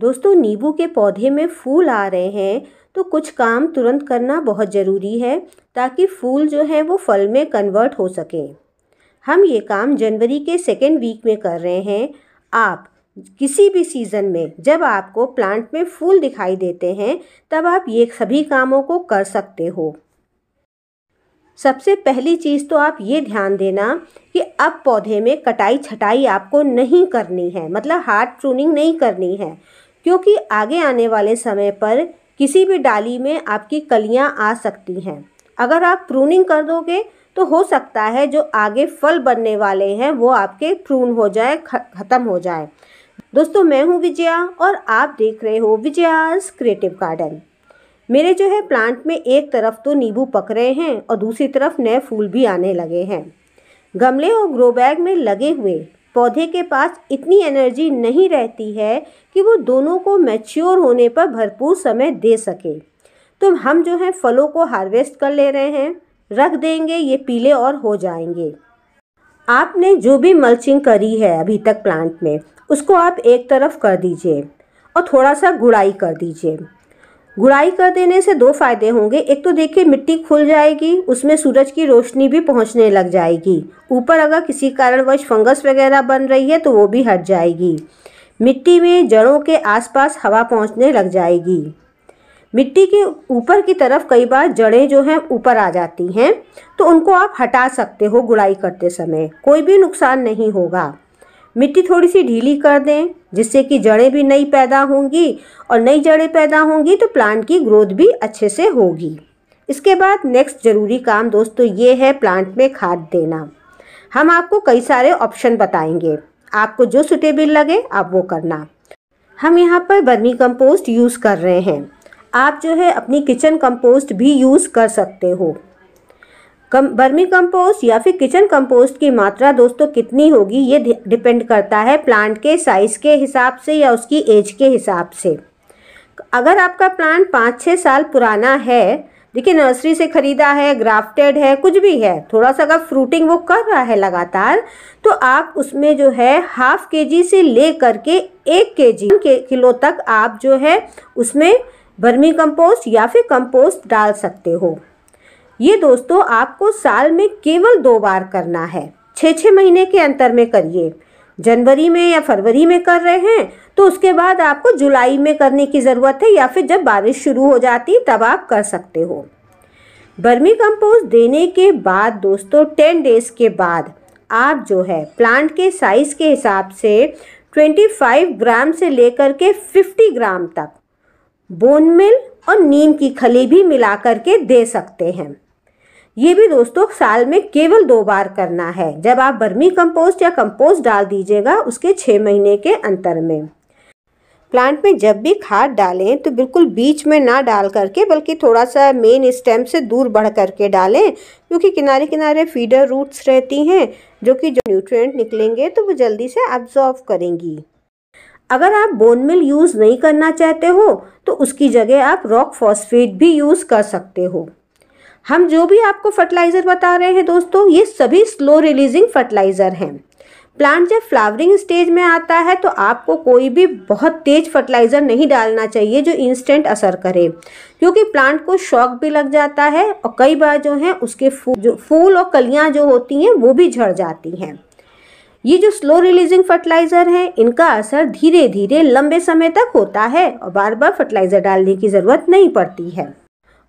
दोस्तों, नींबू के पौधे में फूल आ रहे हैं तो कुछ काम तुरंत करना बहुत ज़रूरी है ताकि फूल जो है वो फल में कन्वर्ट हो सके। हम ये काम जनवरी के सेकेंड वीक में कर रहे हैं। आप किसी भी सीज़न में जब आपको प्लांट में फूल दिखाई देते हैं तब आप ये सभी कामों को कर सकते हो। सबसे पहली चीज़ तो आप ये ध्यान देना कि अब पौधे में कटाई छटाई आपको नहीं करनी है, मतलब हार्ड प्रूनिंग नहीं करनी है, क्योंकि आगे आने वाले समय पर किसी भी डाली में आपकी कलियां आ सकती हैं। अगर आप प्रूनिंग कर दोगे तो हो सकता है जो आगे फल बनने वाले हैं वो आपके प्रून हो जाए, ख़त्म हो जाए। दोस्तों, मैं हूँ विजया और आप देख रहे हो विजयास क्रिएटिव गार्डन। मेरे जो है प्लांट में एक तरफ तो नींबू पक रहे हैं और दूसरी तरफ नए फूल भी आने लगे हैं। गमले और ग्रो बैग में लगे हुए पौधे के पास इतनी एनर्जी नहीं रहती है कि वो दोनों को मैच्योर होने पर भरपूर समय दे सके। तो हम जो है फलों को हार्वेस्ट कर ले रहे हैं, रख देंगे, ये पीले और हो जाएंगे। आपने जो भी मल्चिंग करी है अभी तक प्लांट में, उसको आप एक तरफ कर दीजिए और थोड़ा सा गुड़ाई कर दीजिए। गुड़ाई कर देने से दो फायदे होंगे। एक तो देखिए मिट्टी खुल जाएगी, उसमें सूरज की रोशनी भी पहुंचने लग जाएगी। ऊपर अगर किसी कारणवश फंगस वगैरह बन रही है तो वो भी हट जाएगी। मिट्टी में जड़ों के आसपास हवा पहुंचने लग जाएगी। मिट्टी के ऊपर की तरफ कई बार जड़ें जो हैं ऊपर आ जाती हैं, तो उनको आप हटा सकते हो गुड़ाई करते समय, कोई भी नुकसान नहीं होगा। मिट्टी थोड़ी सी ढीली कर दें जिससे कि जड़ें भी नई पैदा होंगी और नई जड़ें पैदा होंगी तो प्लांट की ग्रोथ भी अच्छे से होगी। इसके बाद नेक्स्ट ज़रूरी काम दोस्तों ये है प्लांट में खाद देना। हम आपको कई सारे ऑप्शन बताएंगे, आपको जो सुटेबल लगे आप वो करना। हम यहाँ पर वर्मी कंपोस्ट यूज़ कर रहे हैं। आप जो है अपनी किचन कंपोस्ट भी यूज़ कर सकते हो। वर्मी कंपोस्ट या फिर किचन कंपोस्ट की मात्रा दोस्तों कितनी होगी ये डिपेंड करता है प्लांट के साइज़ के हिसाब से या उसकी एज के हिसाब से। अगर आपका प्लांट 5-6 साल पुराना है, देखिए नर्सरी से ख़रीदा है, ग्राफ्टेड है, कुछ भी है, थोड़ा सा अगर फ्रूटिंग वो कर रहा है लगातार, तो आप उसमें जो है ½ kg से ले करके 1 किलो तक आप जो है उसमें वर्मी कंपोस्ट या फिर कंपोस्ट डाल सकते हो। ये दोस्तों आपको साल में केवल 2 बार करना है, 6-6 महीने के अंतर में करिए। जनवरी में या फरवरी में कर रहे हैं तो उसके बाद आपको जुलाई में करने की ज़रूरत है, या फिर जब बारिश शुरू हो जाती तब आप कर सकते हो। वर्मी कंपोस्ट देने के बाद दोस्तों 10 डेज़ के बाद आप जो है प्लांट के साइज़ के हिसाब से 25 ग्राम से लेकर के 50 ग्राम तक बोन मिल और नीम की खली भी मिला करके दे सकते हैं। ये भी दोस्तों साल में केवल 2 बार करना है, जब आप वर्मी कंपोस्ट या कंपोस्ट डाल दीजिएगा उसके 6 महीने के अंतर में। प्लांट में जब भी खाद डालें तो बिल्कुल बीच में ना डाल करके बल्कि थोड़ा सा मेन स्टेम से दूर बढ़ करके डालें, क्योंकि किनारे किनारे फीडर रूट्स रहती हैं जो न्यूट्रिएंट निकलेंगे तो वो जल्दी से एब्जॉर्ब करेंगी। अगर आप बोन मिल यूज़ नहीं करना चाहते हो तो उसकी जगह आप रॉक फॉस्फेट भी यूज़ कर सकते हो। हम जो भी आपको फर्टिलाइज़र बता रहे हैं दोस्तों ये सभी स्लो रिलीजिंग फर्टिलाइज़र हैं। प्लांट जब फ्लावरिंग स्टेज में आता है तो आपको कोई भी बहुत तेज़ फर्टिलाइज़र नहीं डालना चाहिए जो इंस्टेंट असर करे, क्योंकि प्लांट को शॉक भी लग जाता है और कई बार जो है उसके फूल और कलियाँ जो होती हैं वो भी झड़ जाती हैं। ये जो स्लो रिलीजिंग फर्टिलाइज़र हैं इनका असर धीरे धीरे लंबे समय तक होता है और बार बार फर्टिलाइज़र डालने की ज़रूरत नहीं पड़ती है।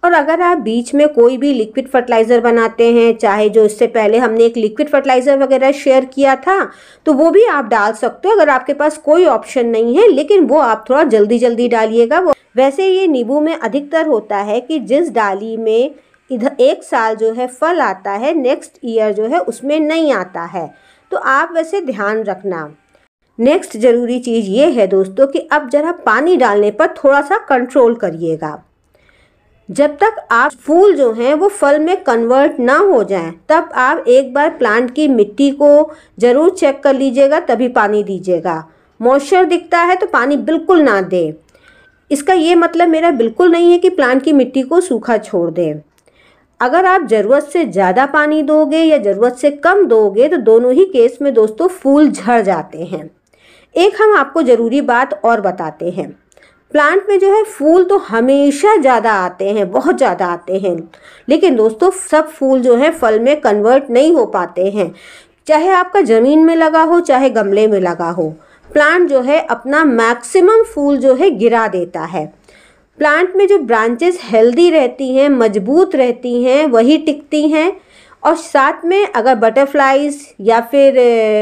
और अगर आप बीच में कोई भी लिक्विड फर्टिलाइज़र बनाते हैं, चाहे जो इससे पहले हमने एक लिक्विड फर्टिलाइज़र वगैरह शेयर किया था, तो वो भी आप डाल सकते हो अगर आपके पास कोई ऑप्शन नहीं है, लेकिन वो आप थोड़ा जल्दी जल्दी डालिएगा। वैसे ये नींबू में अधिकतर होता है कि जिस डाली में इधर 1 साल जो है फल आता है, नेक्स्ट ईयर जो है उसमें नहीं आता है, तो आप वैसे ध्यान रखना। नेक्स्ट ज़रूरी चीज़ ये है दोस्तों कि अब ज़रा पानी डालने पर थोड़ा सा कंट्रोल करिएगा। जब तक आप फूल जो हैं वो फल में कन्वर्ट ना हो जाएं, तब आप एक बार प्लांट की मिट्टी को ज़रूर चेक कर लीजिएगा, तभी पानी दीजिएगा। मॉइस्चर दिखता है तो पानी बिल्कुल ना दें। इसका ये मतलब मेरा बिल्कुल नहीं है कि प्लांट की मिट्टी को सूखा छोड़ दें। अगर आप ज़रूरत से ज़्यादा पानी दोगे या ज़रूरत से कम दोगे तो दोनों ही केस में दोस्तों फूल झड़ जाते हैं। एक हम आपको ज़रूरी बात और बताते हैं, प्लांट में जो है फूल तो हमेशा ज़्यादा आते हैं, बहुत ज़्यादा आते हैं, लेकिन दोस्तों सब फूल जो है फल में कन्वर्ट नहीं हो पाते हैं। चाहे आपका ज़मीन में लगा हो चाहे गमले में लगा हो, प्लांट जो है अपना मैक्सिमम फूल जो है गिरा देता है। प्लांट में जो ब्रांचेस हेल्दी रहती हैं, मजबूत रहती हैं, वही टिकती हैं। और साथ में अगर बटरफ्लाइज या फिर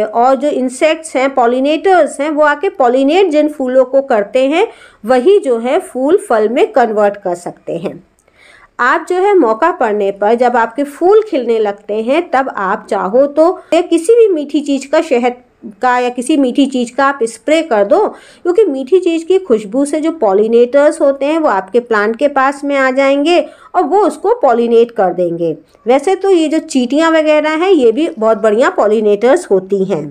और जो इंसेक्ट्स हैं, पॉलिनेटर्स हैं, वो आके पॉलिनेट जिन फूलों को करते हैं, वही जो है फूल फल में कन्वर्ट कर सकते हैं। आप जो है मौका पड़ने पर जब आपके फूल खिलने लगते हैं, तब आप चाहो तो किसी भी मीठी चीज़ का, शहद का या किसी मीठी चीज़ का आप स्प्रे कर दो, क्योंकि मीठी चीज़ की खुशबू से जो पॉलिनेटर्स होते हैं वो आपके प्लांट के पास में आ जाएंगे और वो उसको पॉलिनेट कर देंगे। वैसे तो ये जो चींटियाँ वगैरह हैं ये भी बहुत बढ़िया पॉलिनेटर्स होती हैं।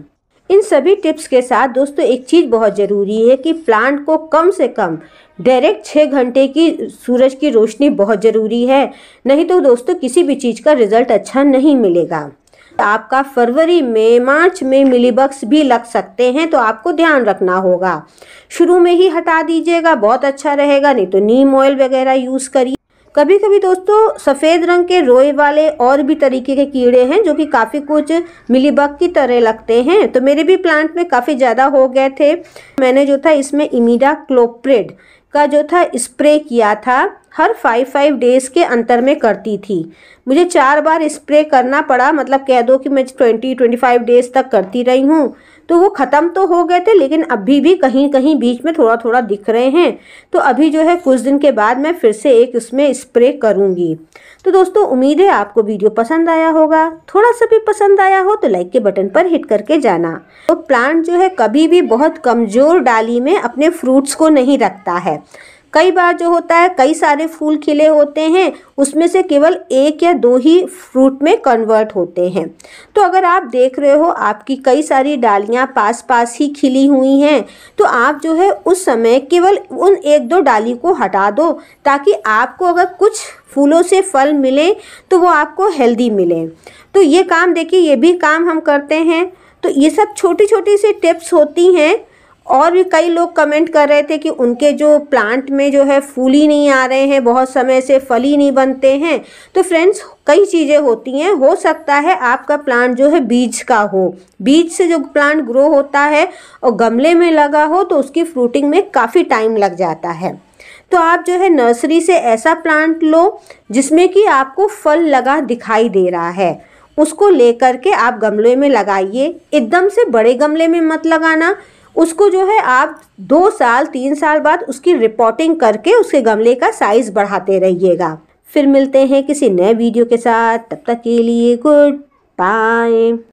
इन सभी टिप्स के साथ दोस्तों एक चीज़ बहुत ज़रूरी है कि प्लांट को कम से कम डायरेक्ट 6 घंटे की सूरज की रोशनी बहुत ज़रूरी है, नहीं तो दोस्तों किसी भी चीज़ का रिज़ल्ट अच्छा नहीं मिलेगा। आपका फरवरी में, मार्च में मिलीबग्स भी लग सकते हैं, तो आपको ध्यान रखना होगा। शुरू में ही हटा दीजिएगा, बहुत अच्छा रहेगा, नहीं तो नीम ऑयल वगैरह यूज़ करिए। कभी कभी दोस्तों सफ़ेद रंग के रोए वाले और भी तरीके के कीड़े हैं जो कि काफ़ी कुछ मिलीबग की तरह लगते हैं, तो मेरे भी प्लांट में काफ़ी ज़्यादा हो गए थे। मैंने जो था इसमें इमिडाक्लोप्रिड का जो था स्प्रे किया था, हर 5 डेज़ के अंतर में करती थी। मुझे 4 बार स्प्रे करना पड़ा, मतलब कह दो कि मैं 20-25 डेज़ तक करती रही हूँ। तो वो ख़त्म तो हो गए थे, लेकिन अभी भी कहीं कहीं बीच में थोड़ा थोड़ा दिख रहे हैं। तो अभी जो है कुछ दिन के बाद मैं फिर से एक उसमें स्प्रे करूँगी। तो दोस्तों उम्मीद है आपको वीडियो पसंद आया होगा। थोड़ा सा भी पसंद आया हो तो लाइक के बटन पर हिट करके जाना। तो प्लांट जो है कभी भी बहुत कमज़ोर डाली में अपने फ्रूट्स को नहीं रखता है। कई बार जो होता है कई सारे फूल खिले होते हैं, उसमें से केवल 1 या 2 ही फ्रूट में कन्वर्ट होते हैं। तो अगर आप देख रहे हो आपकी कई सारी डालियां पास पास ही खिली हुई हैं, तो आप जो है उस समय केवल उन 1-2 डाली को हटा दो, ताकि आपको अगर कुछ फूलों से फल मिले तो वो आपको हेल्दी मिले। तो ये काम देखिए, ये भी काम हम करते हैं। तो ये सब छोटी छोटी सी टिप्स होती हैं। और भी कई लोग कमेंट कर रहे थे कि उनके जो प्लांट में जो है फूल ही नहीं आ रहे हैं, बहुत समय से फल ही नहीं बनते हैं। तो फ्रेंड्स कई चीज़ें होती हैं, हो सकता है आपका प्लांट जो है बीज का हो, बीज से जो प्लांट ग्रो होता है और गमले में लगा हो तो उसकी फ्रूटिंग में काफ़ी टाइम लग जाता है। तो आप जो है नर्सरी से ऐसा प्लांट लो जिसमें कि आपको फल लगा दिखाई दे रहा है, उसको लेकर के आप गमले में लगाइए। एकदम से बड़े गमले में मत लगाना, उसको जो है आप 2 साल 3 साल बाद उसकी रिपोर्टिंग करके उसके गमले का साइज़ बढ़ाते रहिएगा। फिर मिलते हैं किसी नए वीडियो के साथ, तब तक के लिए गुड बाय।